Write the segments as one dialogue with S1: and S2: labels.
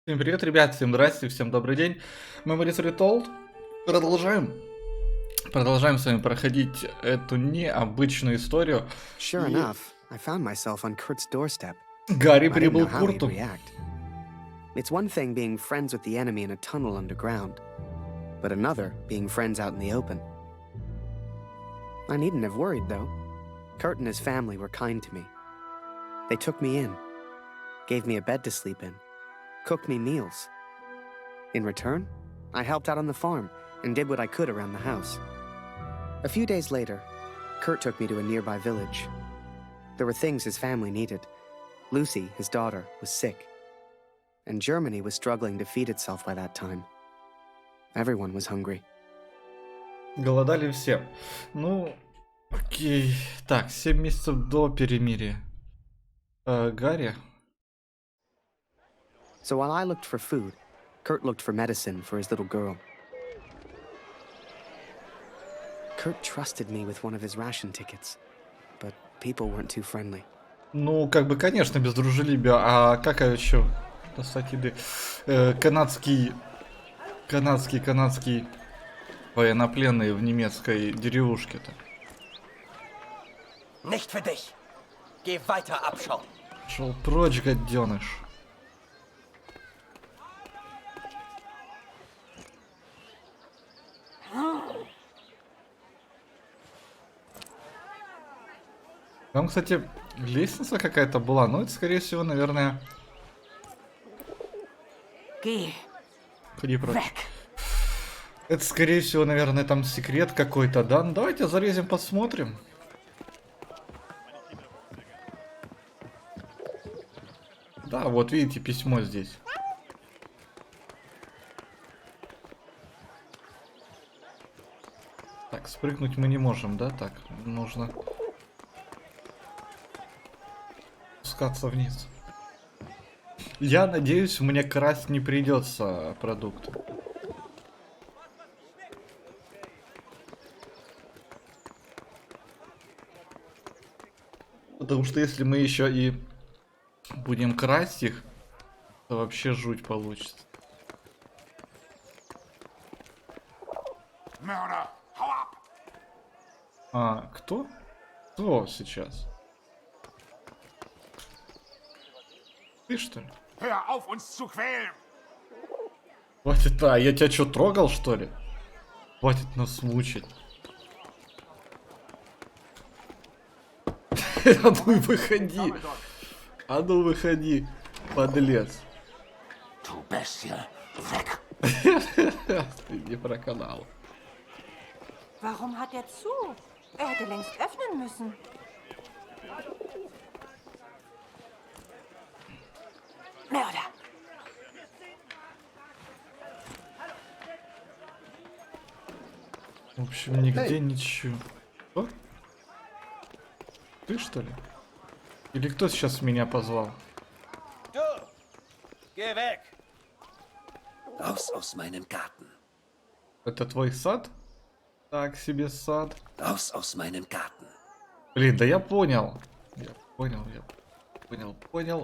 S1: Всем привет, ребят, всем здрасте, всем добрый день. Мы Retold. Продолжаем с вами проходить эту необычную историю.
S2: Sure enough, I found myself on Kurt's doorstep.
S1: Гарри
S2: I didn't know
S1: прибыл к
S2: how he'd
S1: Курту.
S2: react. It's one thing being friends with the enemy in a tunnel underground, but another being friends out in the open. I needn't have worried, though. Kurt and his family were kind to me. They took me in, gave me a bed to sleep in, cooked me meals. In return, I helped out on the farm and did what I could around the house. A few days later, Kurt took me to a nearby village. There were things his family needed. Lucy, his daughter, was sick. And Germany was struggling to feed itself by that time. Everyone was hungry.
S1: Голодали все. Ну, окей. Так, 7 месяцев до перемирия. Гарри.
S2: So while I looked for food, Kurt looked for medicine for his little girl. Kurt trusted me with one of his ration tickets, but people weren't too friendly.
S1: Ну, как бы, конечно, без дружелюбия. А как еще достать еды? Канадский военнопленный в немецкой деревушке-то.
S3: Nicht für dich. Geh weiter, Abschau.
S1: Шел прочь, гаденыш. Там, кстати, лестница какая-то была, но это, скорее всего, наверное...
S3: Geh
S1: Ходи прочь.
S3: weg.
S1: Это, скорее всего, наверное, там секрет какой-то, да? Ну, давайте зарезем, посмотрим. Да, вот видите, письмо здесь. Так, спрыгнуть мы не можем, да? Так, нужно спускаться вниз. Я надеюсь, мне красть не придется продукты. Потому что если мы еще и будем красть их, то вообще жуть получится. А, кто? Кто сейчас? Ты что ли?
S4: Hör auf, uns zu quälen!
S1: Хватит, а я тебя что, трогал, что ли? Хватит нас мучить. А ну выходи. А ну выходи, подлец.
S4: Du Bestie, weg!
S1: Ты не про канал.
S5: Warum hat er zu? Er hätte längst öffnen müssen.
S3: Mörder.
S1: В общем, нигде ничего. О? Ты что ли? Или кто сейчас меня позвал?
S3: Du! Geh weg! Raus aus meinem Garten.
S1: Это твой сад? Так себе сад.
S3: Raus aus meinem Garten.
S1: Блин, да я понял. Я понял.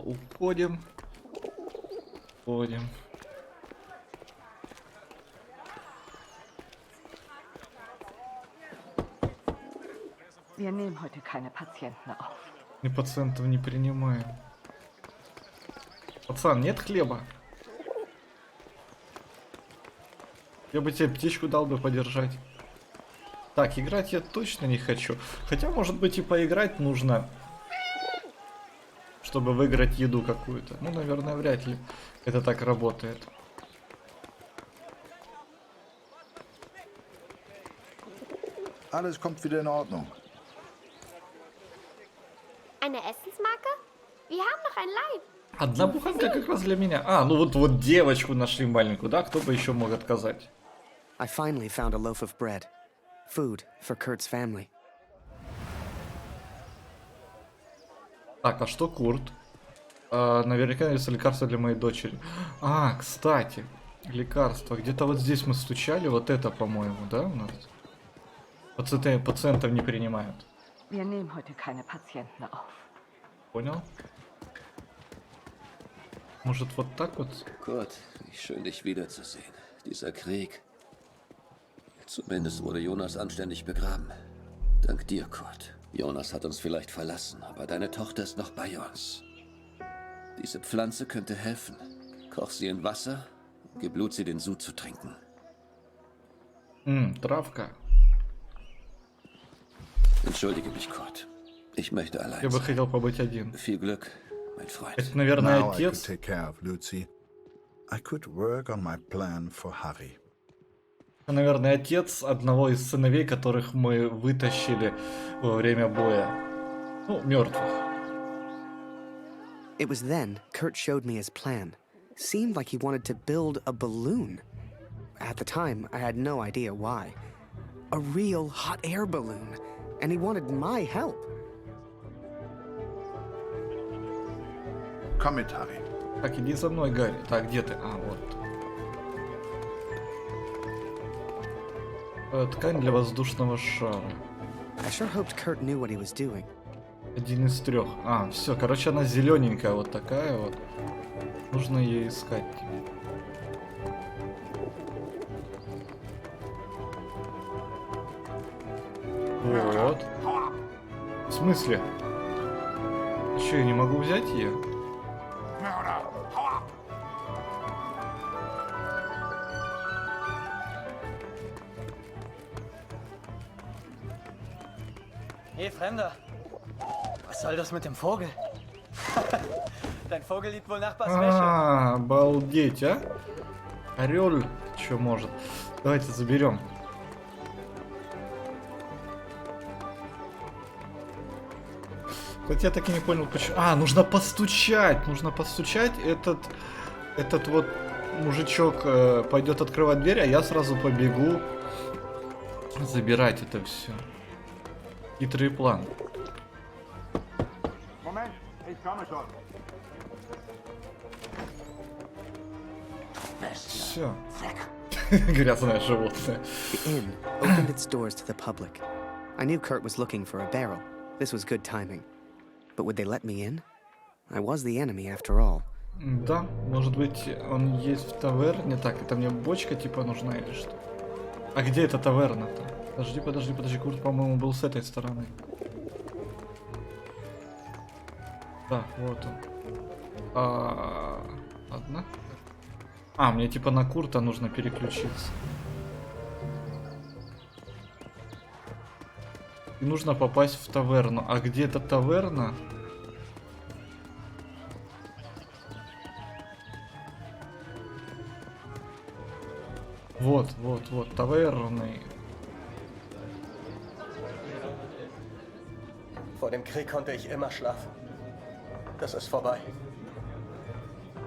S1: Уходим. Уходим.
S5: Wir nehmen heute keine Patienten auf.
S1: Мы пациентов не принимаем. Пацан, нет хлеба? Я бы тебе птичку дал бы подержать. Так, играть я точно не хочу. Хотя, может быть, и поиграть нужно, чтобы выиграть еду какую-то. Ну, наверное, вряд ли это так работает.
S6: Alles kommt wieder in Ordnung.
S7: Eine Essensmarke? Wir haben noch ein Leib.
S1: Одна буханка как раз для меня. А, ну вот девочку нашли маленькую, да? Кто бы еще мог отказать?
S2: I finally found a loaf of bread. Food for Kurt's family.
S1: Так, а что Курт? Наверняка есть лекарство для моей дочери. А, кстати, лекарство. Где-то вот здесь мы стучали. Вот это, по-моему, да, у нас? Пациентов не принимают.
S5: Wir nehmen heute keine Patienten auf.
S1: Понял? Может, вот так вот?
S3: Kurt, wie schön dich wiederzusehen. Dieser Krieg. Zumindest wurde Jonas anständig begraben. Dank dir, Kurt. Jonas hat uns vielleicht verlassen, aber deine Tochter ist noch bei uns. Diese Pflanze könnte helfen. Koch sie in Wasser, gib Luzi den Sud zu trinken.
S1: Травка.
S3: Entschuldige mich, Kurt. Ich möchte allein
S1: Я бы
S3: sein.
S1: хотел побыть один.
S3: Viel Glück, mein Freund.
S1: Это, наверное,
S6: Now I could
S1: отец.
S6: take care of Lucy. I could work on my plan for Harry.
S1: Это, наверное, отец одного из сыновей, которых мы вытащили во время боя. Ну, мертвых.
S2: It was then Kurt showed me his plan. Seemed like he wanted to build a balloon. At the time, I had no idea why. A real hot air balloon. And he wanted my help.
S6: Komm mit, Harry.
S1: Так, иди за мной, Гарри. Так, где ты? А, вот. Ткань для воздушного шара.
S2: I sure hoped Kurt knew what he was doing.
S1: Один из 3. А, все, короче, она зелененькая, вот такая вот. Нужно ее искать. Вот. В смысле? Че, я не могу взять ее?
S4: Mörder, hau ab!
S8: Hey, Fremder. Was soll das mit dem Vogel? Dein Vogel liebt wohl Nachbars Wäsche.
S1: А, обалдеть, а? Орел, что может? Давайте заберем. Хотя я так и не понял, почему. А, нужно постучать. Нужно постучать. Этот вот мужичок пойдет открывать дверь, а я сразу побегу забирать это все. Хитрый план.
S4: Moment, ich komme schon.
S1: Все. Грязное животное.
S2: The inn opened its doors to the public. I knew Kurt was looking for a barrel. This was good timing. But would they let me in? I was the enemy after all.
S1: Да, может быть, он есть в таверне. Так, это мне бочка типа нужна или что? А где эта таверна-то? Подожди, Курт, по-моему, был с этой стороны. Да, вот он. Ладно. А, мне типа на Курта нужно переключиться. И нужно попасть в таверну. А где эта таверна? Вот, таверны.
S8: Vor dem Krieg konnte ich immer schlafen. Das ist vorbei.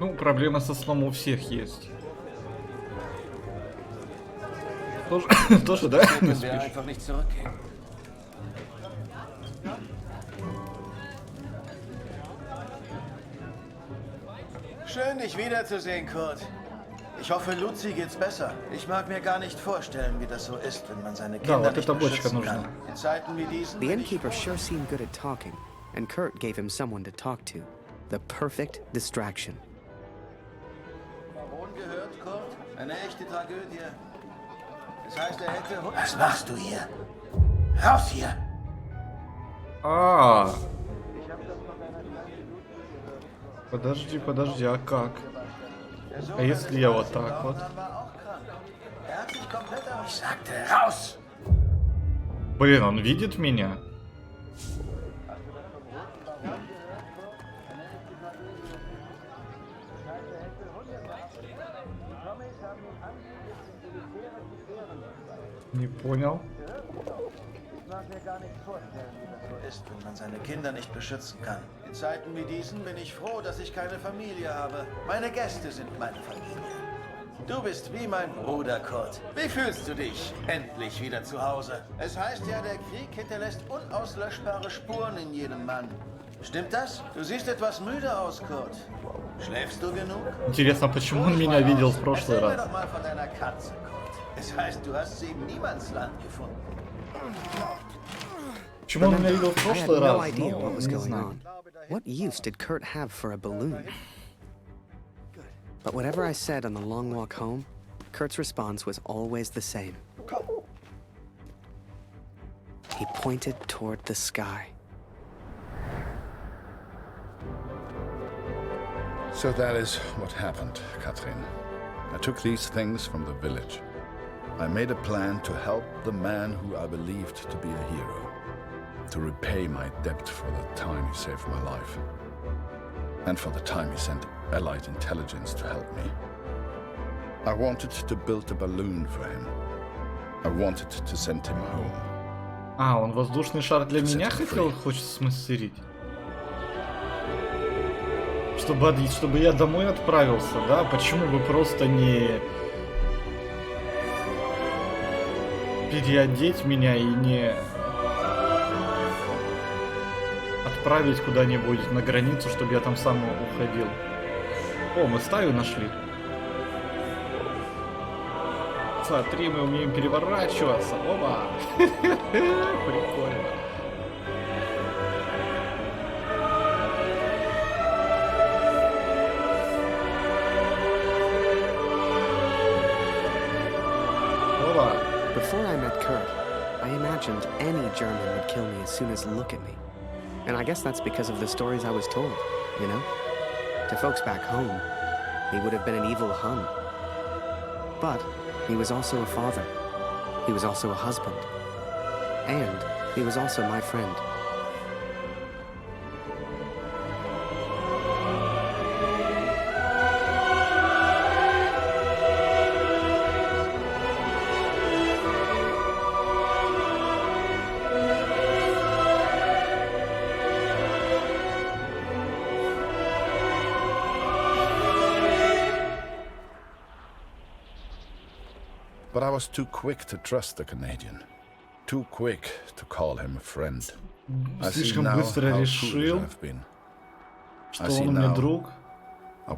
S1: Ну, проблема со сном у всех есть. Тоже, да? Не
S3: Können wir
S1: спишь?
S3: einfach nicht zurückgehen.
S9: Schön, dich wiederzusehen, Kurt. Ich hoffe, Luzi geht's besser. Ich mag mir gar nicht vorstellen, wie das so ist, wenn man seine
S1: Да,
S9: Kinder
S1: вот
S9: nicht
S1: эта бочка
S9: beschützen
S1: нужна.
S9: kann. In Zeiten wie diesen...
S2: The innkeeper sure seemed good at talking, and Kurt gave him someone to talk to. The perfect distraction.
S9: Baron gehört, Kurt? Eine echte Tragödie. Das heißt, er hätte...
S3: Was machst du hier? Raus hier!
S1: А. Подожди, а как? А если я вот так вот?
S9: Er hat sich komplett
S3: Ich sagte raus!
S1: Блин, он видит меня? Не понял.
S9: ist, wenn man seine Kinder nicht beschützen kann. In Zeiten wie diesen bin ich froh, dass ich keine Familie habe. Meine Gäste sind meine Familie. Du bist wie mein Bruder, Kurt. Wie fühlst du dich? Endlich wieder zu Hause. Es heißt ja, der Krieg hinterlässt unauslöschbare Spuren in jedem Mann. Stimmt das? Du siehst etwas müde aus, Kurt. Schläfst du genug?
S1: Интересно, почему он меня видел в прошлый
S9: Erzähl mir
S1: раз?
S9: doch mal von deiner Katze, Kurt. Es heißt, du hast sie im Niemandsland gefunden.
S1: Почему он меня видел в
S2: I had
S1: прошлый
S2: no
S1: раз?
S2: idea
S1: Ну,
S2: what was
S1: не
S2: going
S1: знаю.
S2: on. What use did Kurt have for a balloon? But whatever I said on the long walk home, Kurt's response was always the same. He pointed toward the sky.
S6: So that is what happened, Katrin. I took these things from the village. I made a plan to help the man who I believed to be a hero. To repay my debt for the time he saved my life. And for the time he sent Allied intelligence to help me. I wanted to build a balloon for him. I wanted to send him home.
S1: А, он воздушный шар для меня хочет смастерить? Чтобы я домой отправился, да? Почему бы просто не переодеть меня и не отправить куда-нибудь на границу, чтобы я там сам уходил? О, мы стаю нашли. Смотри, мы умеем переворачиваться. Оба! Прикольно.
S2: Before I met Kurt, I imagined any German would kill me as soon as look at me. And I guess that's because of the stories I was told, you know? To folks back home, he would have been an evil Hun. But he was also a father. He was also a husband. And he was also my friend.
S6: But I was too quick to trust the Canadian. Too quick to call him a friend.
S1: Слишком быстро решил, что он мне друг.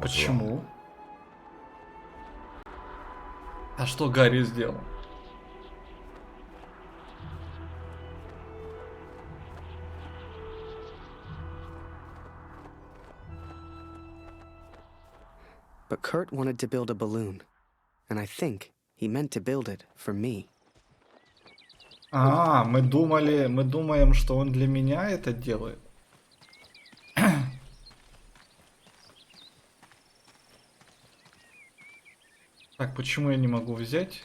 S1: Почему? А что Гарри сделал?
S2: But Kurt wanted to build a balloon, and I think he meant to build it for me.
S1: А, мы думаем, что он для меня это делает. Так, почему я не могу взять?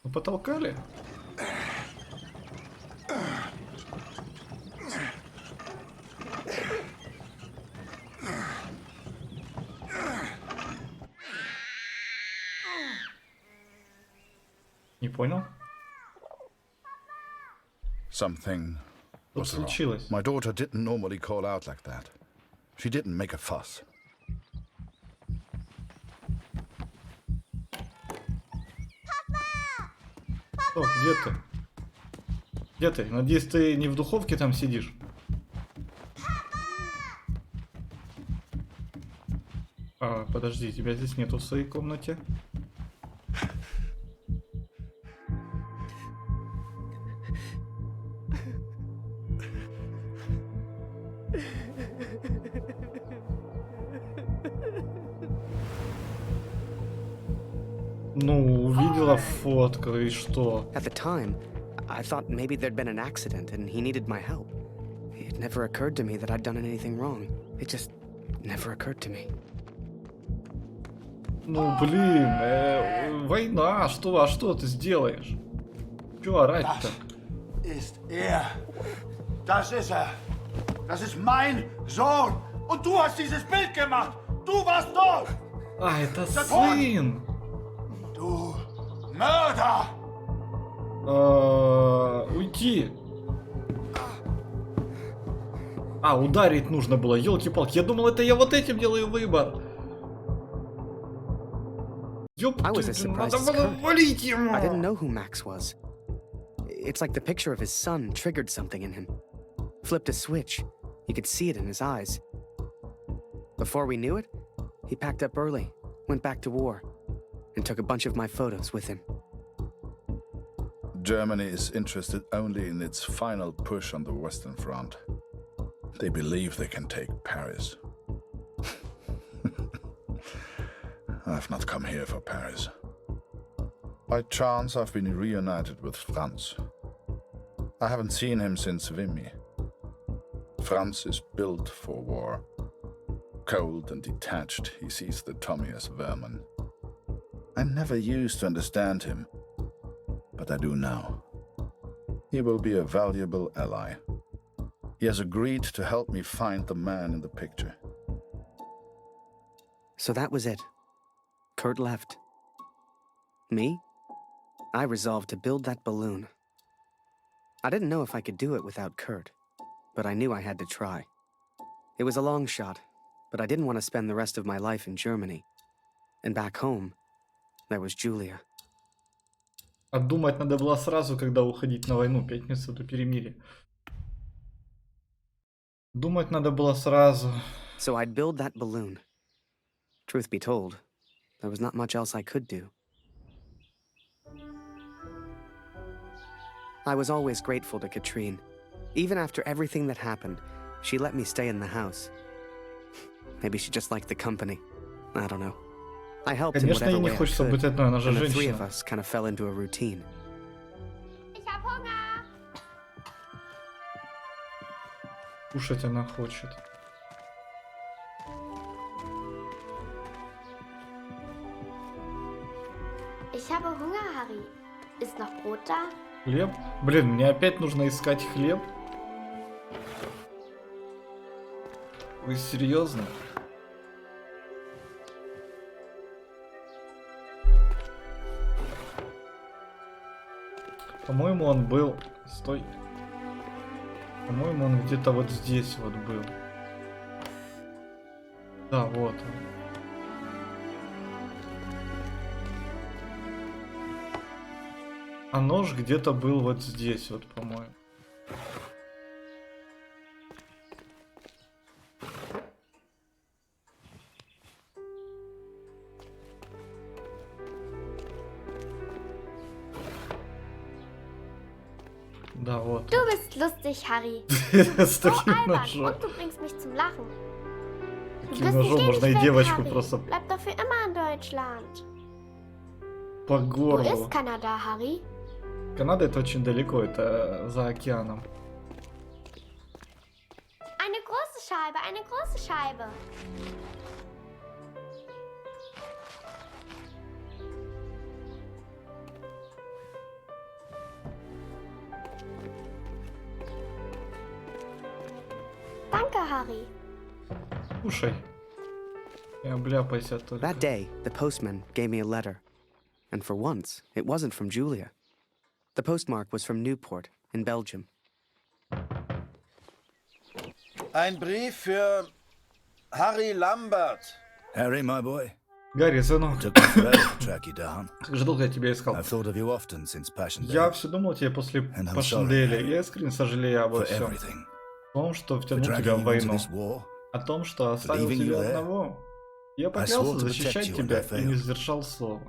S1: Вы потолкали? Не понял?
S6: Something was wrong.
S1: Случилось.
S6: My daughter didn't normally call out like that. She didn't make a fuss.
S1: О, где ты? Где ты? Надеюсь, ты не в духовке там сидишь? А, подожди, тебя здесь нету в своей комнате. Ну, увидела фотку и что?
S2: At the time, I thought maybe there'd been an accident and he needed my help. It never occurred to me that I'd done anything wrong. It just never occurred to me.
S1: Ну, блин, война, что, а что ты сделаешь? Чё орать-то?
S4: Ist er. Das ist er. Das ist mein Sohn. Und du hast dieses Bild gemacht. Du warst dort.
S1: А, это сын!
S4: Du Mörder!
S1: Уйти. А, ударить нужно было, елки-палки. Я думал, это я вот этим делаю выбор. Ёп,
S2: I was as surprised
S1: надо
S2: as
S1: было
S2: Kurt.
S1: валить ему.
S2: I didn't know who Max was. It's like the picture of his son triggered something in him. Flipped a switch. You could see it in his eyes. Before we knew it, he packed up early, went back to war and took a bunch of my photos with him.
S6: Germany is interested only in its final push on the Western Front. They believe they can take Paris. I've not come here for Paris. By chance, I've been reunited with Franz. I haven't seen him since Vimy. Franz is built for war. Cold and detached, he sees the Tommy as vermin. I never used to understand him, but I do now. He will be a valuable ally. He has agreed to help me find the man in the picture.
S2: So that was it. Kurt left. Me? I resolved to build that balloon. I didn't know if I could do it without Kurt, but I knew I had to try. It was a long shot, but I didn't want to spend the rest of my life in Germany. And back home, there was Julia.
S1: А думать надо было сразу, когда уходить на войну, 5 месяцев до перемирия. Думать надо было сразу.
S2: So I'd build that balloon. Truth be told, there was not much else I could do. I was always grateful to Katrine. Even after everything that happened, she let me stay in the house. Maybe she just liked the company. I don't know. I helped in
S1: Конечно,
S2: whatever
S1: ей не
S2: way I
S1: хочется быть
S2: could,
S1: одной, она же
S2: and the three of
S1: женщина.
S2: us kind of fell into a routine.
S7: Ich hab Hunger.
S1: Кушать она хочет.
S7: Ich habe Hunger, Harry. Ist noch Brot da?
S1: Хлеб? Блин, мне опять нужно искать хлеб? Вы серьезно? По-моему, он был... Стой. По-моему, он где-то вот здесь вот был. Да, вот он. А нож где-то был вот здесь вот, по-моему. Да, вот.
S7: Du bist lustig, Harry.
S1: С
S7: So
S1: таким
S7: albern.
S1: ножом.
S7: Und du bringst mich zum Lachen. Du
S1: Таким
S7: wirst
S1: ножом
S7: nicht
S1: можно и
S7: ewig weg,
S1: девочку
S7: Harry.
S1: просто
S7: Bleib doch für immer in Deutschland.
S1: по
S7: Wo
S1: горлу.
S7: ist Kanada, Harry?
S1: Канада это очень далеко, это за океаном.
S7: Eine große Scheibe, eine große Scheibe. Danke, Harry.
S1: Кушай. Не обляпайся только.
S2: That day, the postman gave me a letter. And for once, it wasn't from Julia. The postmark was from Newport in Belgium.
S9: Ein Brief für Harry Lambert.
S6: Harry, my boy.
S1: Гарри, сынок,
S6: Took me forever to track you down.
S1: как же долго я тебя искал.
S6: I've thought of you often since Passion Day.
S1: Я все думал тебе после
S6: And I'm
S1: Пашенделя.
S6: sorry,
S1: Я искренне сожалею обо
S6: For
S1: всем.
S6: everything.
S1: О том, что
S6: For
S1: втянул тебя
S6: dragging
S1: в
S6: you into
S1: войну.
S6: this war.
S1: О том, что оставил
S6: leaving you
S1: тебя
S6: there.
S1: одного. Я
S6: swore
S1: поклялся
S6: to
S1: защищать
S6: protect you
S1: тебя
S6: and I
S1: и не
S6: failed.
S1: сдержал слова.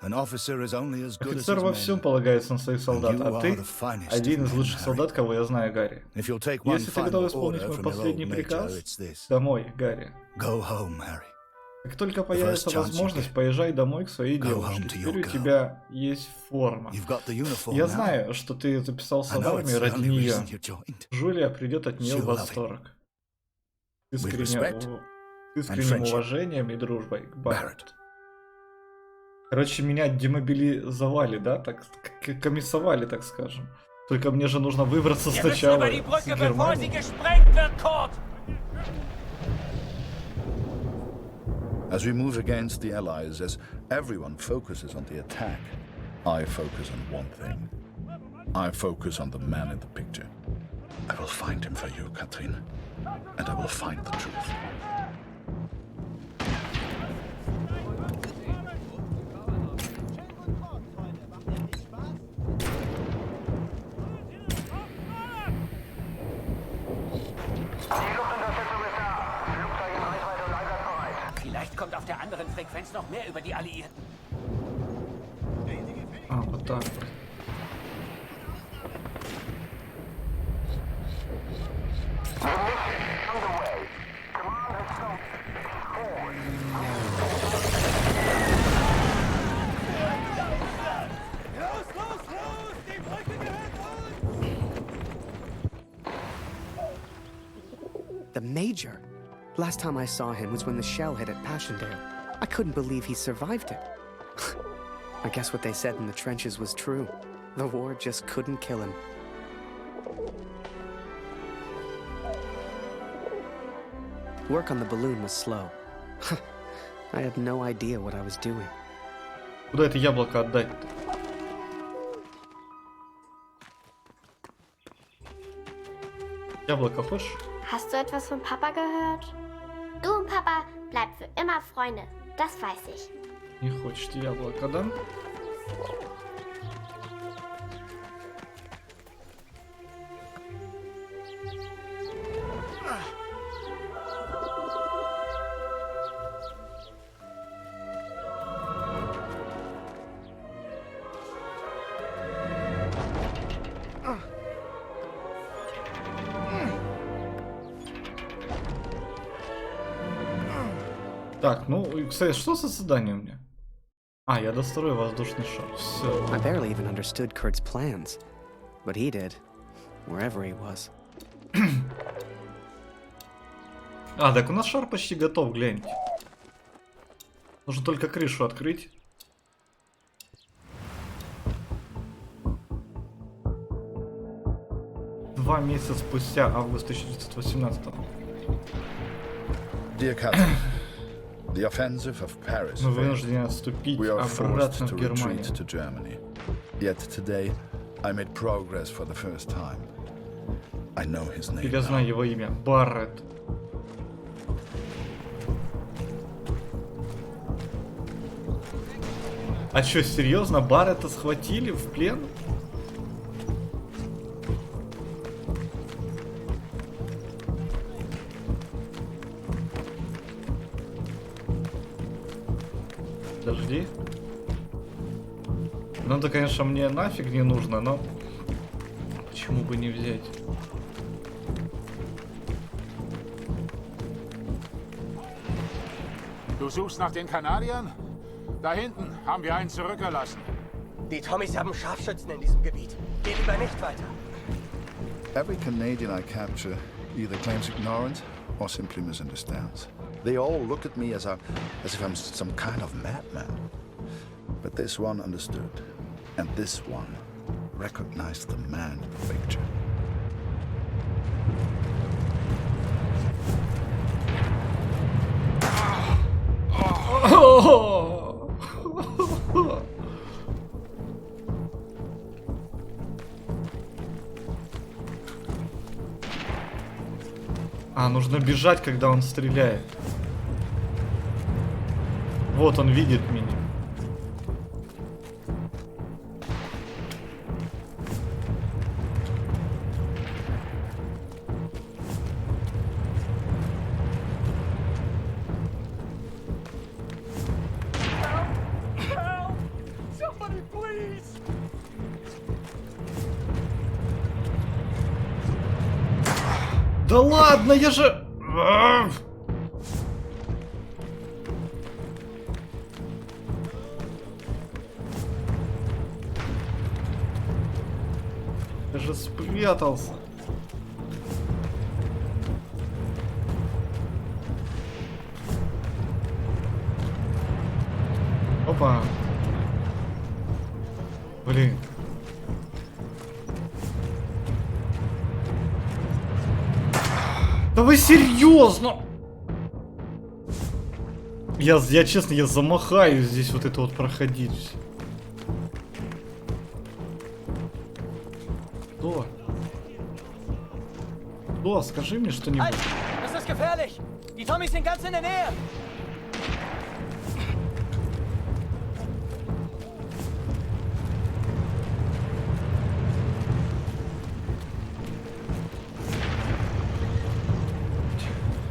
S6: An officer is only as good as
S1: Офицер
S6: his
S1: во
S6: men.
S1: всем полагается на своих солдат,
S6: you
S1: а
S6: are
S1: ты
S6: the finest
S1: один
S6: of
S1: из
S6: men,
S1: лучших
S6: Harry.
S1: солдат, кого я знаю, Гарри.
S6: If you'll take one
S1: Если ты готов
S6: final
S1: исполнить
S6: order
S1: мой
S6: from your
S1: последний
S6: old major,
S1: приказ,
S6: it's this.
S1: домой, Гарри.
S6: Go home, Harry.
S1: Как только появится
S6: first chance you
S1: возможность,
S6: get.
S1: поезжай домой к своей
S6: Go
S1: девушке.
S6: home to
S1: Теперь
S6: your
S1: у
S6: girl.
S1: тебя есть форма.
S6: You've got the uniform
S1: Я
S6: now.
S1: знаю, что ты записался
S6: I
S1: в
S6: know it's
S1: армию
S6: the
S1: ради
S6: only
S1: нее.
S6: reason you joined.
S1: Жулия придет от нее в
S6: She'll love it.
S1: восторг. С
S6: With
S1: искренним,
S6: respect
S1: с искренним
S6: friendship.
S1: уважением и дружбой. Барретт.
S6: Barrett.
S1: Короче, меня демобилизовали, да? Так, комиссовали, так скажем. Только мне же нужно выбраться
S8: Wir müssen
S1: сначала
S8: über die
S1: с
S8: Brücke, bevor sie
S1: Германии.
S8: gesprengt wird, Kurt!
S6: As we move against the Allies, as everyone focuses on the attack, I focus on one thing. I focus on the man in the picture. I will find him for you, Katrin. And I will find the truth.
S8: Vielleicht kommt auf der anderen Frequenz noch mehr über die Alliierten.
S1: А, вот так.
S2: The Major. Last time I saw him was when the shell hit at Passchendaele. I couldn't believe he survived it. I guess what they said in the trenches was true. The war just couldn't kill him. Work on the balloon was slow. I had no idea what I was doing.
S1: Куда это яблоко отдать? Яблоко хочешь?
S7: Hast du etwas von Papa gehört? Du und Papa bleibt für immer Freunde. Das weiß ich.
S1: Не хочешь ты яблоко, да? Так, ну, кстати, что за задание у меня? А, я дострою воздушный шар. Все.
S2: I barely even understood Kurt's plans, but he did, wherever he was.
S1: А, так у нас шар почти готов, гляньте. Нужно только крышу открыть. Два месяца спустя, август 1918.
S6: Dear Catherine, the offensive of Paris
S1: Мы
S6: failed.
S1: вынуждены отступить
S6: We are forced
S1: обратно
S6: to
S1: в Германию.
S6: retreat to Germany. Yet today, I made progress for the first time. I know his name.
S1: Я знаю его имя. Барретт. А чё, серьезно? Барретта схватили в плен? Подожди. Ну да, конечно, мне нафиг не нужно, но почему бы не взять?
S10: Du suchst nach den Kanadiern? Da hinten haben wir einen zurückgelassen.
S8: Die Tommys haben Scharfschützen in diesem Gebiet. Geh lieber nicht weiter.
S6: Every Canadian I capture either claims ignorance or simply misunderstands. They all look at me as if I'm some kind of madman. But this one understood, and this one recognized the man in the picture.
S1: А, нужно бежать, когда он стреляет. Вот он видит меня. Да ладно, я же... Я же спрятался. Опа. Блин. Да вы серьезно? Я честно, я замахаюсь здесь вот это вот проходить. Что? Что? Скажи мне что-нибудь.
S8: Das ist gefährlich. Die Tommys sind ganz in der Nähe.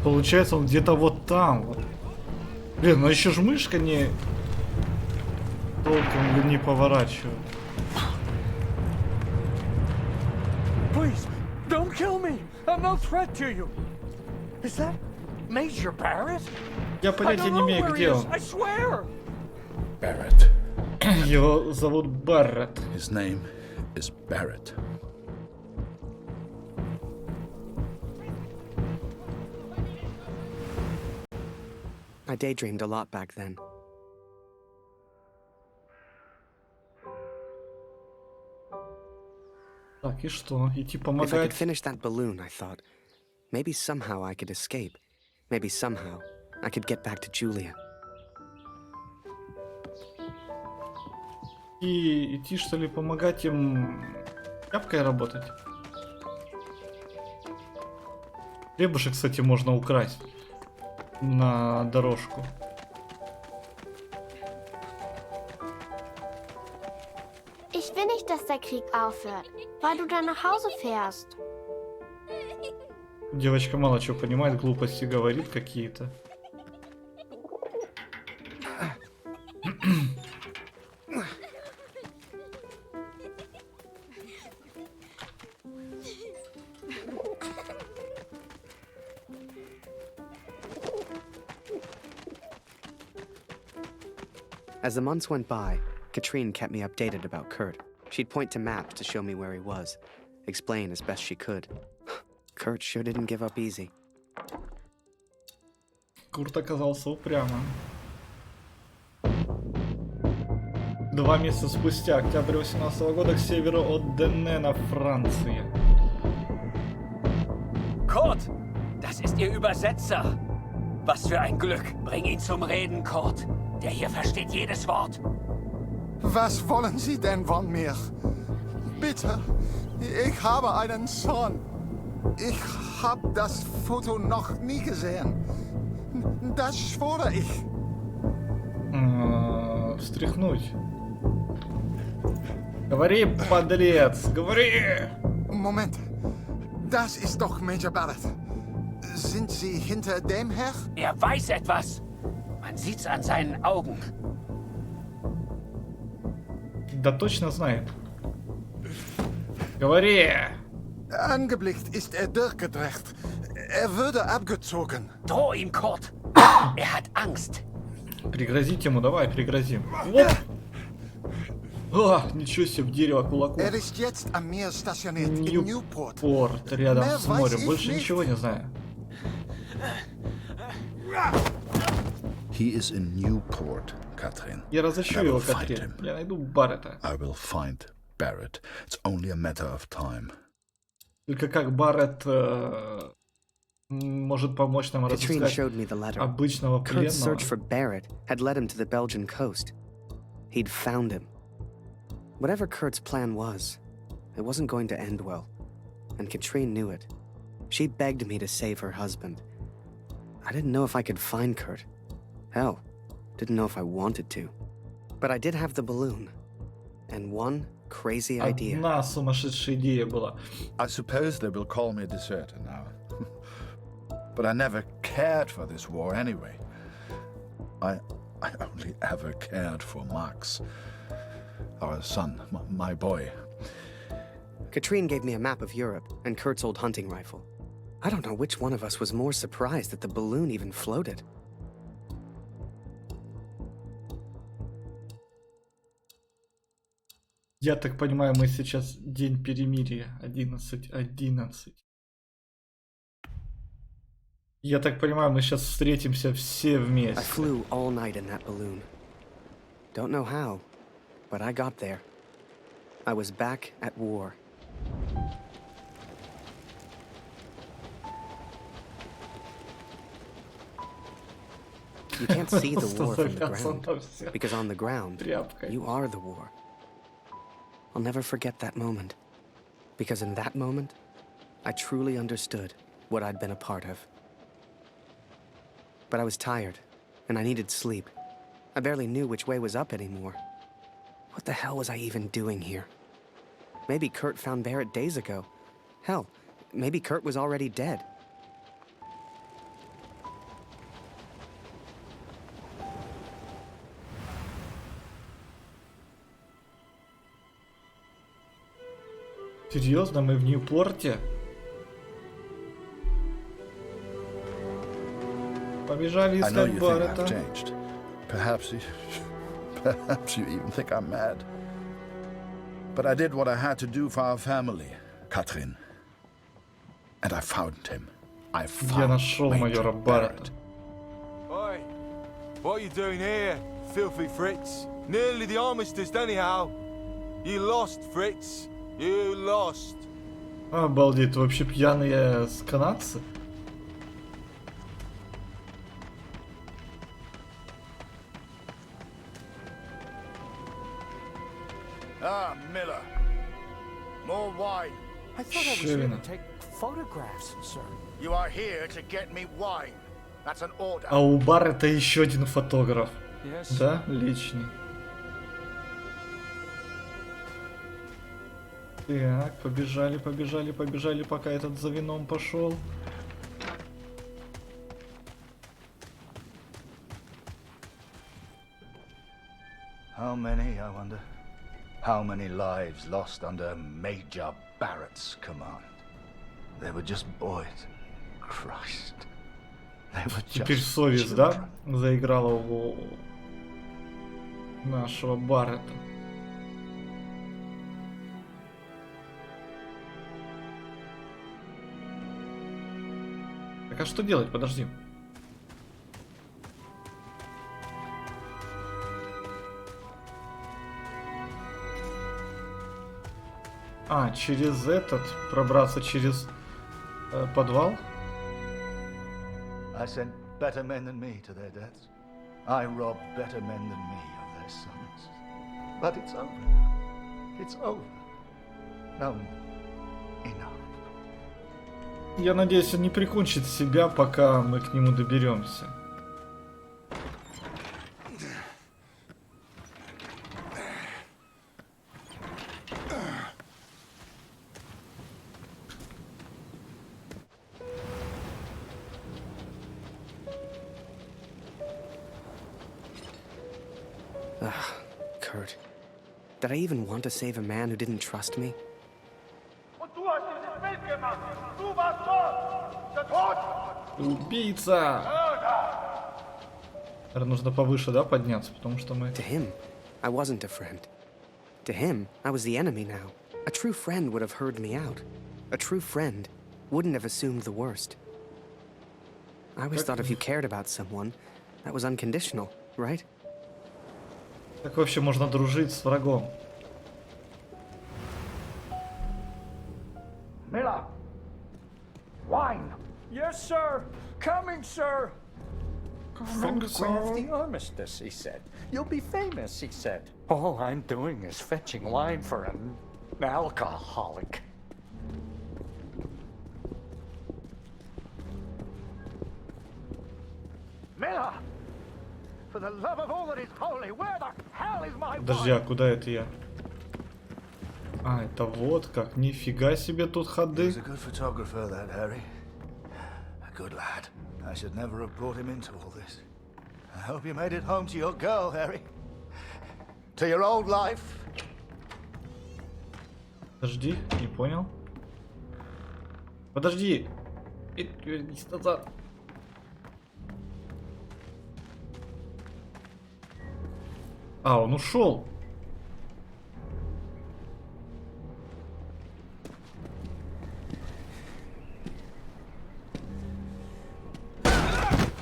S1: Получается, он где-то вот там. Вот. Блин, ну еще ж мышка не... толком не поворачивает.
S11: Please, don't kill me. I'm no threat to you. Is that Major Barrett?
S1: Я понятия не имею, где он.
S11: I swear.
S6: Barrett.
S1: Его зовут Барретт.
S6: His name is Barrett.
S2: I daydreamed a lot back then.
S1: Так, и что? Идти
S2: If I could
S1: помогать?
S2: finish that balloon, I thought, maybe somehow I could escape. Maybe somehow I could get back to Julia.
S1: И идти, что ли, помогать им тряпкой работать? Хлебушек, кстати, можно украсть на дорожку.
S7: Ich will nicht, dass der Krieg aufhört, weil du dann nach Hause fährst.
S1: Девочка мало чего понимает, глупости говорит какие-то.
S2: As the months went by, Katrine kept me updated about Kurt. She'd point to maps to show me where he was, explain as best she could. Kurt sure didn't give up easy.
S1: Курт оказался упрямым. 2 месяца спустя, октябрь 18 года, к северу от Деннена, Франции.
S8: Kurt, das ist Ihr Übersetzer. Was für ein Glück. Bring ihn zum Reden, Kurt. Der hier versteht jedes Wort.
S12: Was wollen Sie denn von mir? Bitte, ich habe einen Sohn. Ich habe das Foto noch nie gesehen. Das schwöre ich.
S1: Встряхнуть. Говори, подлец, говори!
S12: Moment, das ist doch Major Barrett. Sind Sie hinter dem her?
S8: Er weiß etwas. Man sieht's an seinen Augen.
S1: Да точно знает. Говори!
S12: Angeblickt ist er durchgedreht. Er würde abgezogen.
S8: Droh ihm, Kurt. Er hat Angst.
S1: Пригрозить ему, давай, пригрозим. Оп! А, ничего себе, в дерево кулаком.
S12: Er ist jetzt am Meer stationiert in Newport.
S1: Ньюпорт, рядом
S12: Mehr
S1: с морем.
S12: weiß ich
S1: Больше
S12: nicht.
S1: ничего не знаю.
S6: He is in Newport, Katrin.
S1: Я разыщу
S6: And I
S1: его,
S6: will find
S1: Катрин.
S6: him.
S1: Я найду Баррета.
S6: I will find Barrett. It's only a matter of time.
S1: Только как Баррет может помочь нам
S2: Katrine
S1: разыскать
S2: showed me the letter.
S1: обычного
S2: Kurt's
S1: пленного?
S2: search for Barrett had led him to the Belgian coast. He'd found him. Whatever Kurt's plan was, it wasn't going to end well. And Katrine knew it. She begged me to save her husband. I didn't know if I could find Kurt. Hell, didn't know if I wanted to. But I did have the balloon. And one crazy idea.
S1: Одна сумасшедшая идея была.
S6: I suppose they will call me a deserter now. But I never cared for this war anyway. I only ever cared for Max, our son, my boy.
S2: Katrine gave me a map of Europe and Kurt's old hunting rifle. I don't know which one of us was more surprised that the balloon even floated.
S1: Я так понимаю, мы сейчас день перемирия. 11:11. Я так понимаю, мы сейчас встретимся все
S2: I
S1: вместе.
S2: flew all night in that balloon. Don't know how, but I got there. I was back at war. You can't see the war from the ground, because on the ground, you are the war. I'll never forget that moment, because in that moment, I truly understood what I'd been a part of. But I was tired, and I needed sleep. I barely knew which way was up anymore. What the hell was I even doing here? Maybe Kurt found Barrett days ago. Hell, maybe Kurt was already dead.
S1: Серьезно, мы в Ньюпорте? Побежали
S6: I know
S1: искать
S6: you think I've
S1: Баррета.
S6: changed. Perhaps you even think I'm mad. But I did what I had to do for our family, Katrin. And I found him. I
S1: Я
S6: found
S1: нашел майора Баррета.
S13: Oi, what are you doing here, filthy Fritz? Nearly the armistice anyhow. You lost, Fritz. You lost.
S1: Обалдеть, вообще пьяные канадцы?
S9: Ah, Miller. More wine.
S11: I thought I was here to take photographs, sir.
S9: You are here to get me wine. That's an order.
S1: А у Баррета еще один фотограф.
S11: Yes.
S1: Да, личный. Так, побежали, побежали, побежали, пока этот за вином пошел.
S9: How many, I wonder? How many lives lost under Major Barrett's command? They were just boys. Christ. They were
S1: Теперь
S9: just
S1: совесть,
S9: children.
S1: да, заиграла у нашего Баррета. Так, а что делать? Подожди. А, через этот, пробраться через подвал?
S9: I sent better men than me to their deaths. I robbed better men than me of their sons. But it's over now. It's over. No, enough.
S1: Я надеюсь, он не прикончит себя, пока мы к нему доберемся.
S2: Kurt. Did I even want to save a man who didn't trust me?
S4: Und du hast dieses Bild gemacht. Du warst dort. Der Tod.
S1: Убийца! Наверное, нужно повыше, да, подняться, потому что мы...
S2: To him, I wasn't a friend. To him, I was the enemy now. A true friend would have heard me out. A true friend wouldn't have assumed the worst. I always thought if you cared about someone, that was unconditional, right?
S1: Как вообще можно дружить с врагом?
S4: Miller. Wine.
S11: Yes, sir. Coming, sir.
S1: Photograph
S11: the armistice, he said. You'll be famous, he said. All I'm doing is fetching wine for an alcoholic.
S4: Miller. For the love of all that is holy, where the hell is my
S1: Подожди, а куда это я? А, это вот как. Нифига себе тут ходы.
S9: He's a good photographer, that Harry. A good lad. I should never have brought him into all this. I hope you made it home to your girl, Harry. To your old life.
S1: Подожди, не понял. Подожди. Вернись назад. А, он ушел.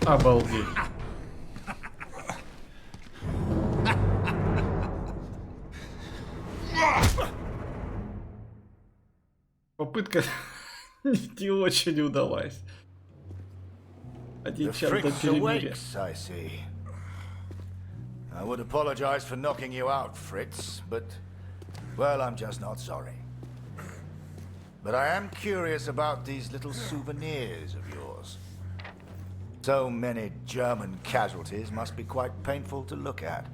S1: Обалдеть. Попытка не очень удалась. Один
S9: The
S1: час до
S9: Fritz
S1: перемирия.
S9: awakes, I see. I would apologize for knocking you out, Fritz, but, well, I'm just not sorry. But I am curious about these little souvenirs of yours. So many German casualties must be quite painful to look at.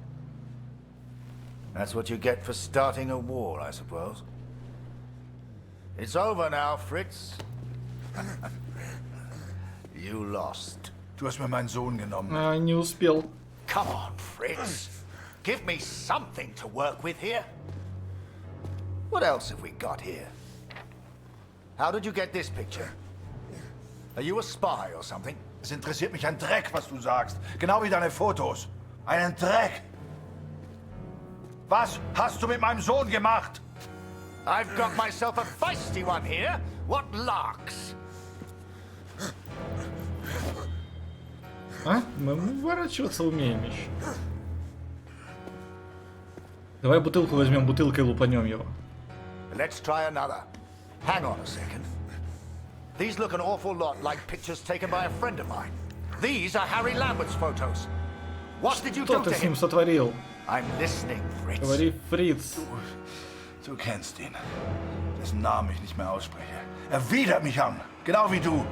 S9: That's what you get for starting a war, I suppose. It's over now, Fritz. You lost.
S6: Du hast mir meinen Sohn genommen.
S1: А, не успел.
S9: Come on, Fritz. Give me something to work with here. What else have we got here? How did you get this picture? Are you a spy or something?
S4: Es interessiert mich ein Dreck, was du sagst. Genau wie deine Fotos. Einen Dreck. Was hast du mit meinem Sohn gemacht?
S9: I've got myself a feisty one here. What larks?
S1: А? Мы уворачиваться умеем еще. Давай бутылку возьмем, бутылкой лупанем его.
S9: Let's try another. Hang on a second. These look an awful lot like pictures taken by a friend of mine. These are Harry Lambert's photos. What did you do
S1: Что ты
S9: to
S1: с ним
S9: him?
S1: сотворил?
S9: I'm listening, Fritz.
S1: Говори, Фриц.
S4: Du kennst ihn. Dessen Namen ich nicht mehr ausspreche. Er widert mich an. Genau wie du.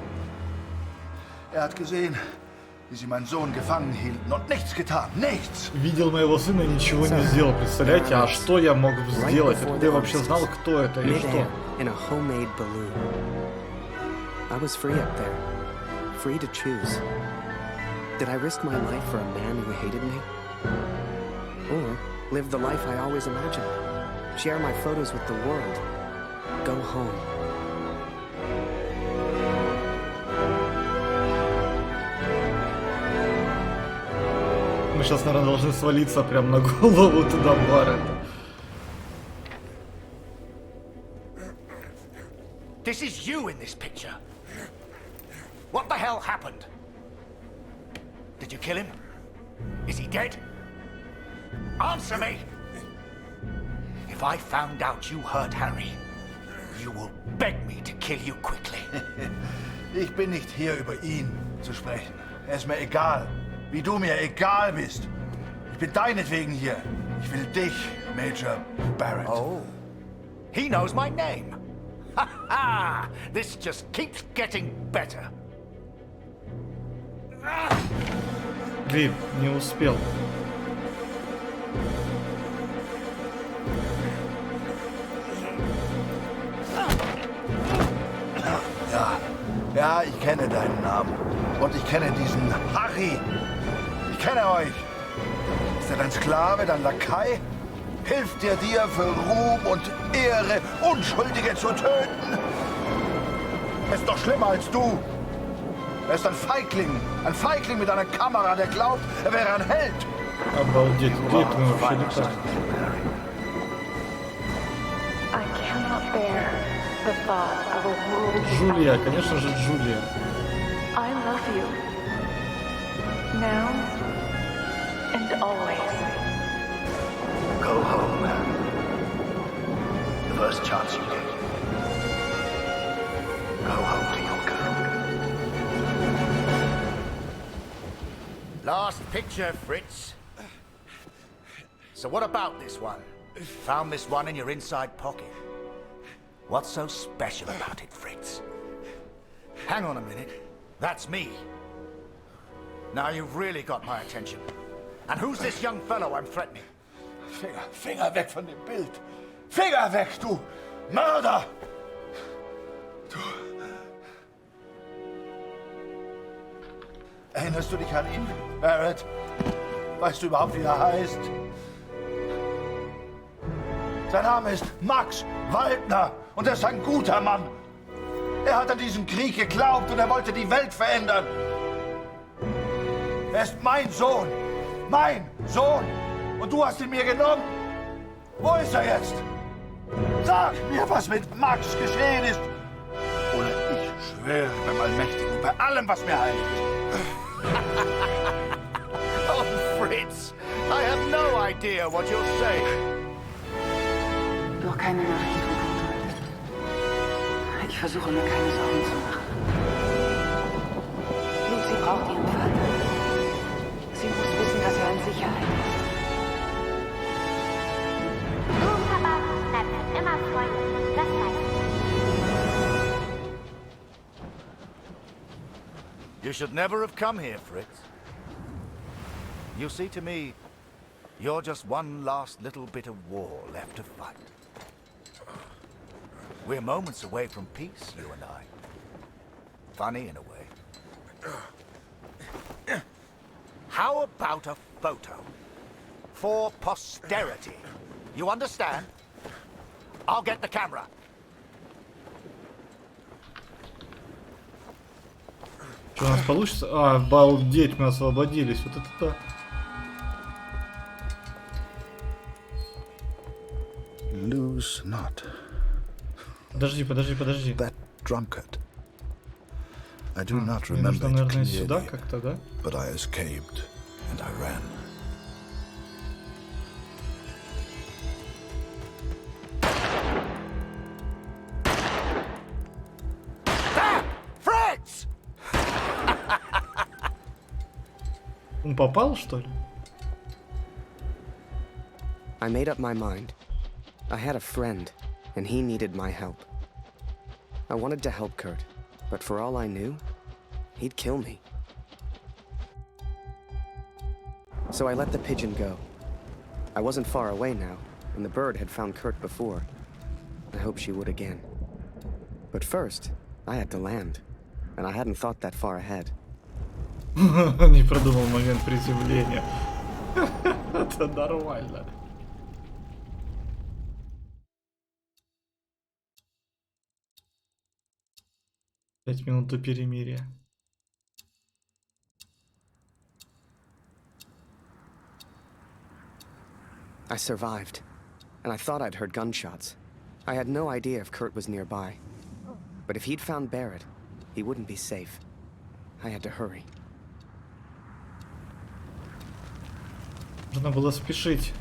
S4: Er hat gesehen, wie sie meinen Sohn gefangen hielten und nichts getan. Nichts.
S1: Видел моего сына, ничего не сделал. Представляете, а что я мог сделать? Откуда я вообще знал, кто это и что?
S2: In a homemade balloon. I was free up there. Free to choose. Did I risk my life for a man who hated me? Or live the life I always imagined? Share my photos with the world. Go home.
S1: Мы сейчас, наверное, должны свалиться прям на голову туда в бар.
S9: This is you in this picture. What the hell happened? Did you kill him? Is he dead? Answer me! If I found out you hurt Harry, you will beg me to kill you quickly.
S4: Ich bin nicht hier, über ihn zu sprechen. Er ist mir egal. Wie du mir egal bist. Ich bin deinetwegen hier. Ich will dich, Major Barrett.
S9: Oh. He knows my name. Ha ha! This just keeps getting better.
S1: Блин, не успел.
S4: Ja, ich kenne deinen Namen. Und ich kenne diesen Harry. Ich kenne euch. Ist er dein Sklave, dein Lakai? Hilft er dir für Ruhm und Ehre, Unschuldige zu töten? Er ist doch schlimmer als du. Er ist ein Feigling mit einer Kamera, der glaubt, er wäre ein Held.
S1: Обалдеть, где это мы вообще летаем?
S14: I cannot bear the thought of a world.
S1: Джулия, конечно же, Джулия.
S14: I love you. Now and always.
S4: Go home. The first chance you get. Go home to your girl.
S9: Last picture, Fritz. So what about this one? Found this one in your inside pocket. What's so special about it, Fritz? Hang on a minute. That's me. Now you've really got my attention. And who's this young fellow I'm threatening?
S4: Finger weg von dem Bild. Finger weg, du Mörder! Du. Erinnerst du dich an ihn, Barrett? Weißt du überhaupt, wie er heißt? Sein Name ist Max Waldner und er ist ein guter Mann. Er hat an diesen Krieg geglaubt und er wollte die Welt verändern. Er ist mein Sohn. Mein Sohn. Und du hast ihn mir genommen. Wo ist er jetzt? Sag mir, was mit Max geschehen ist. Oder ich schwöre beim Allmächtigen und bei allem, was mir heilig ist.
S9: Oh, Fritz, I have no idea what you're saying.
S14: Noch keine Nachricht von Retold. Ich versuche mir keine Sorgen zu machen. Lucy braucht ihren Vater. Sie muss wissen, dass er in Sicherheit ist.
S7: Du und Papa bleiben immer Freunde. Das weiß ich.
S9: You should never have come here, Fritz. You see, to me, you're just one last little bit of war left to fight. We're moments away from peace, you and I. Funny in a way. How about a photo? For posterity. You understand? I'll get the camera.
S1: Что у нас получится? А, обалдеть, мы освободились. Вот это да.
S6: Lose not.
S1: Подожди.
S6: That drunkard. I do not
S1: Мне
S6: remember
S1: нужно,
S6: it
S1: наверное, сюда
S6: clearly,
S1: как-то, да?
S6: but I escaped and I ran.
S11: Fritz!
S1: Он попал, что ли?
S2: I made up my mind. I had a friend, and he needed my help. I wanted to help Kurt, but for all I knew, he'd kill me. So I let the pigeon go. I wasn't far away now, and the bird had found Kurt before. I hoped she would again. But first, I had to land, and I hadn't thought that far ahead.
S1: Не продумал момент приземления. Это нормально. Пять минут до перемирия.
S2: I survived, and I thought I'd heard gunshots. I had no idea if Kurt was nearby. But if he'd found Barrett, he wouldn't be safe. I had to hurry.
S1: Нужно было спешить.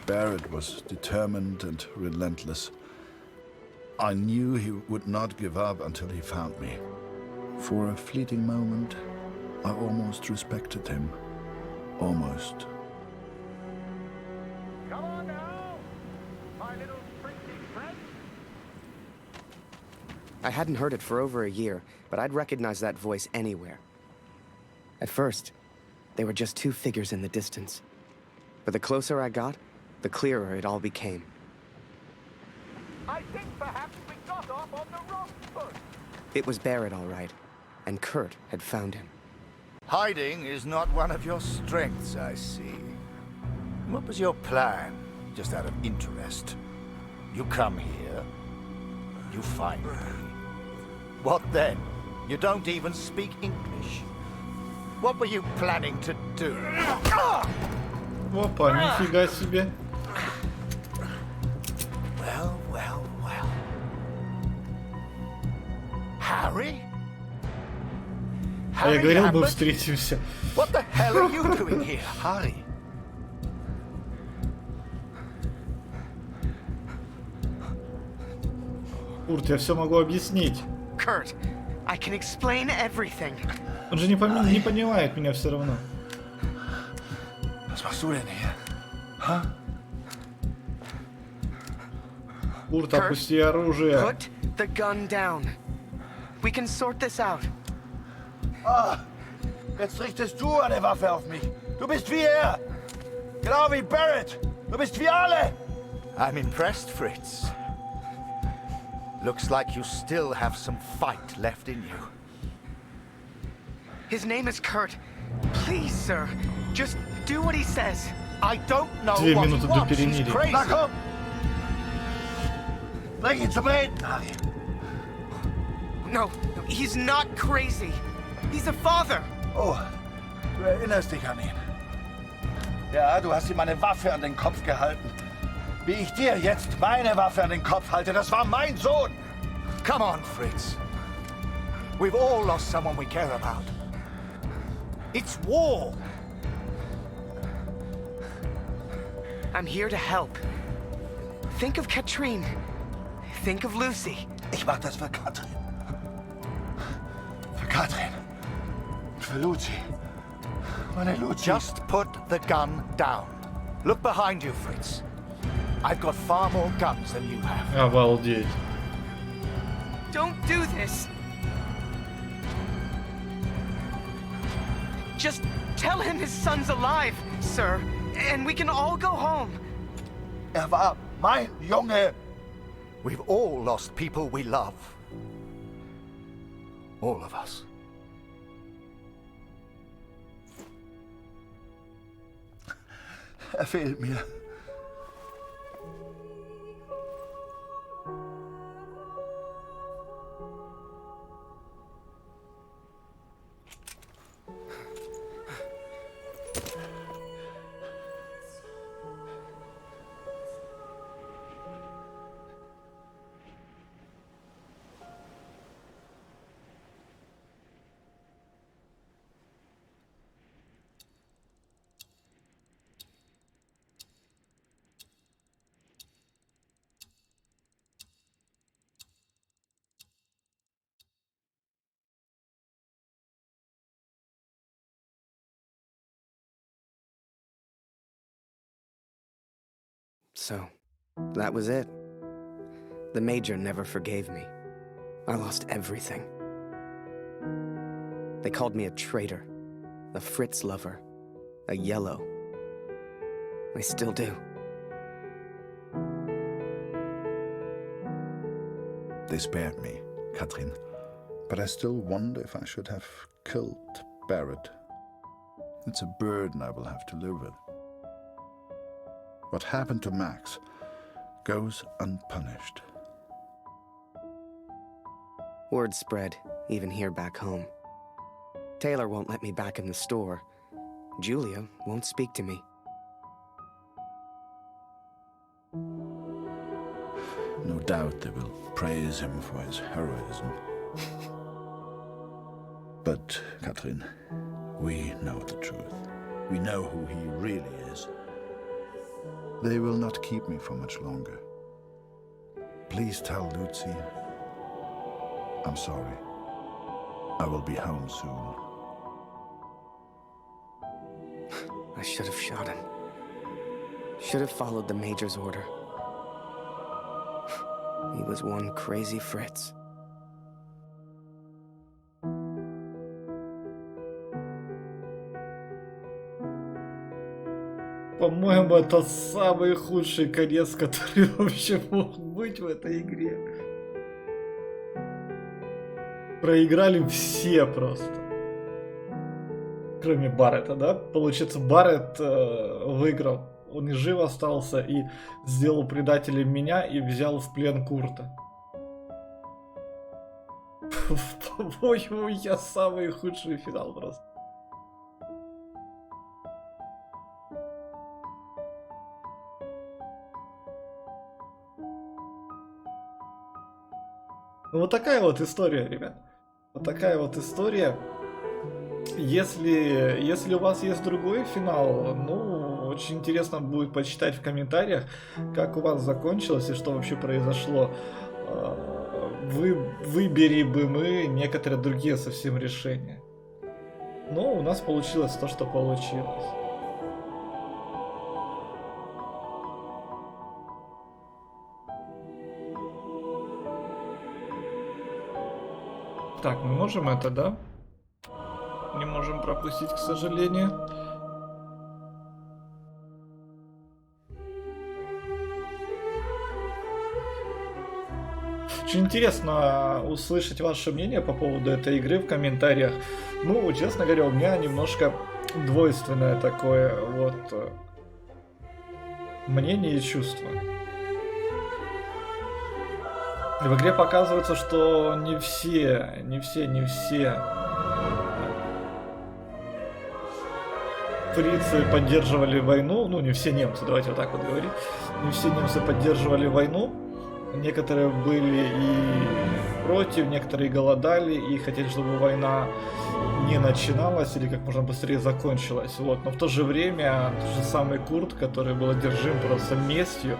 S6: Barrett was determined and relentless. I knew he would not give up until he found me. For a fleeting moment, I almost respected him. Almost.
S11: Come on now, my little pretty friend.
S2: I hadn't heard it for over a year, but I'd recognize that voice anywhere. At first, they were just two figures in the distance. But the closer I got, the clearer it all became.
S11: I think perhaps we got off on the wrong foot.
S2: It was Barrett, all right, and Kurt had found him.
S4: Hiding is not one of your strengths, I see. What was your plan, just out of interest? You come here, you find me. What then? You don't even speak English. What were you planning to do?
S1: Опа, нифига себе.
S4: Well. Harry?
S1: А я говорил, мы встретимся.
S4: What the hell are you doing here, Harry?
S1: Курт, я все могу объяснить.
S2: Kurt, I can explain everything.
S1: Он же не понимает меня все равно.
S4: Was machst du denn hier? Huh?
S1: Курт, опусти оружие.
S2: Put the gun down. We can sort this out.
S4: Ah, jetzt richtest du eine Waffe auf mich. Du bist wie er. Genau wie Barrett. Du bist wie alle. I'm impressed, Fritz. Looks like you still have some fight left in you.
S2: His name is Kurt. Please, sir, just do what he says.
S4: I don't know
S1: 2
S4: what he
S1: минуты до
S4: wants. He's
S1: перемирия.
S4: crazy. Na komm! Bring ihn zum Reden, Harry.
S2: No, he's not crazy. He's a father.
S4: Oh, du erinnerst dich an ihn. Ja, du hast ihm eine Waffe an den Kopf gehalten. Wie ich dir jetzt meine Waffe an den Kopf halte, das war mein Sohn. Come on, Fritz. We've all lost someone we care about. It's war.
S2: I'm here to help. Think of Katrine. Think of Lucy.
S4: Ich mach das für Katrin. Für Katrin. Und für Lucy. Meine Lucy. Just put the gun down. Look behind you, Fritz. I've got far more guns than you have.
S1: Обалдеть.
S2: Don't do this. Just tell him his son's alive, sir, and we can all go home.
S4: War mein Junge. We've all lost people we love.
S6: All of us.
S4: Fehlt mir.
S2: So, that was it. The Major never forgave me. I lost everything. They called me a traitor, a Fritz lover, a yellow. They still do.
S6: They spared me, Katrin, but I still wonder if I should have killed Barrett. It's a burden I will have to live with. What happened to Max goes unpunished.
S2: Word spread, even here back home. Taylor won't let me back in the store. Julia won't speak to me.
S6: No doubt they will praise him for his heroism. But, Katrin, we know the truth. We know who he really is. They will not keep me for much longer. Please tell Lucy I'm sorry. I will be home soon.
S2: I should have shot him. Should have followed the Major's order. He was one crazy Fritz.
S1: По-моему, это самый худший конец, который вообще мог быть в этой игре. Проиграли все просто. Кроме Баррета, да? Получается, Баррет выиграл. Он и жив остался, и сделал предателем меня, и взял в плен Курта. По-моему, я самый худший финал просто. Ну, вот такая вот история, ребят. Вот такая вот история. Если у вас есть другой финал, ну, очень интересно будет почитать в комментариях, как у вас закончилось и что вообще произошло. Выбери бы мы некоторые другие совсем решения. Но у нас получилось то, что получилось. Так, мы можем это, да? Не можем пропустить, к сожалению. Очень интересно услышать ваше мнение по поводу этой игры в комментариях. Ну, честно говоря, у меня немножко двойственное такое вот мнение и чувство. В игре показывается, что не все фрицы поддерживали войну, ну не все немцы, давайте вот так вот говорить, не все немцы поддерживали войну, некоторые были и против, некоторые голодали и хотели, чтобы война не начиналась или как можно быстрее закончилась, вот, но в то же время тот же самый Курт, который был одержим просто местью,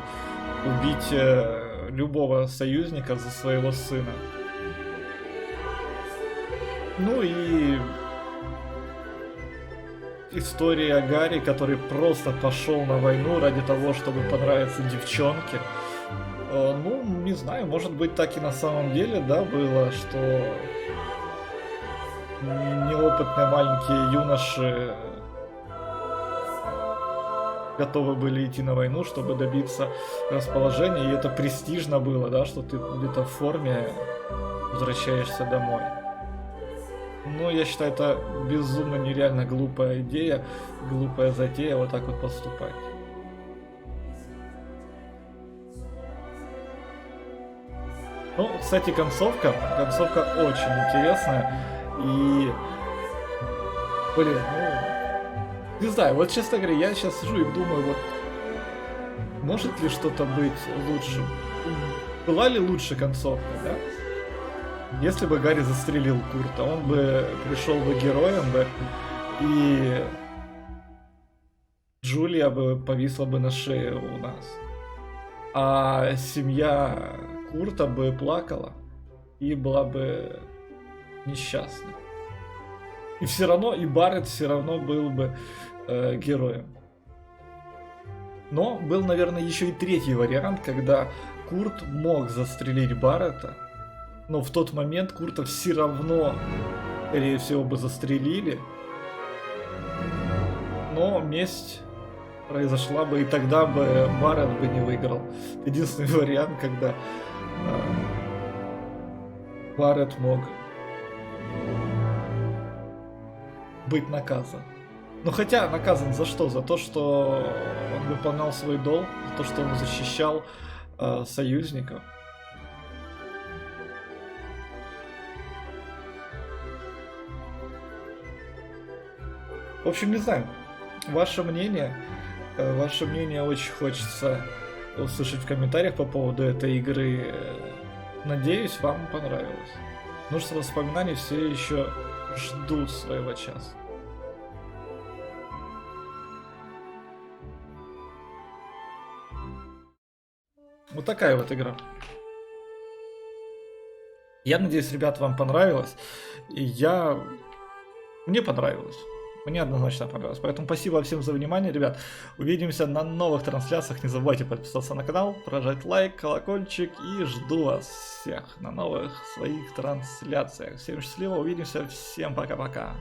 S1: убить любого союзника за своего сына. Ну и история о Гарри, который просто пошел на войну ради того, чтобы понравиться девчонке. Ну, не знаю, может быть так и на самом деле, да, было, что неопытные маленькие юноши готовы были идти на войну, чтобы добиться расположения, и это престижно было, да, что ты где-то в форме возвращаешься домой. Но я считаю, это безумно нереально глупая идея, глупая затея вот так вот поступать. Ну, кстати, концовка очень интересная. И, блин, ну, не знаю, вот честно говоря, я сейчас сижу и думаю, вот, может ли что-то быть лучше? Была ли лучше концовка, да? Если бы Гарри застрелил Курта, он бы пришел бы героем бы, и Джулия бы повисла бы на шее у нас. А семья Курта бы плакала и была бы несчастна. И все равно, и Барретт все равно был бы героем. Но был, наверное, еще и третий вариант, когда Курт мог застрелить Барретта, но в тот момент Курта все равно, скорее всего, бы застрелили. Но месть произошла бы, и тогда бы Барретт бы не выиграл. Единственный вариант, когда Барретт мог быть наказан. Ну хотя наказан за что? За то, что он выполнял свой долг, за то, что он защищал союзников. В общем, не знаю. Ваше мнение очень хочется услышать в комментариях по поводу этой игры. Надеюсь, вам понравилось. Множество воспоминаний все еще ждут своего часа. Вот такая вот игра. Я надеюсь, ребят, вам понравилось. И мне понравилось. Мне однозначно понравилось. Поэтому спасибо всем за внимание, ребят. Увидимся на новых трансляциях. Не забывайте подписаться на канал, прожать лайк, колокольчик. И жду вас всех на новых своих трансляциях. Всем счастливо, увидимся. Всем пока-пока.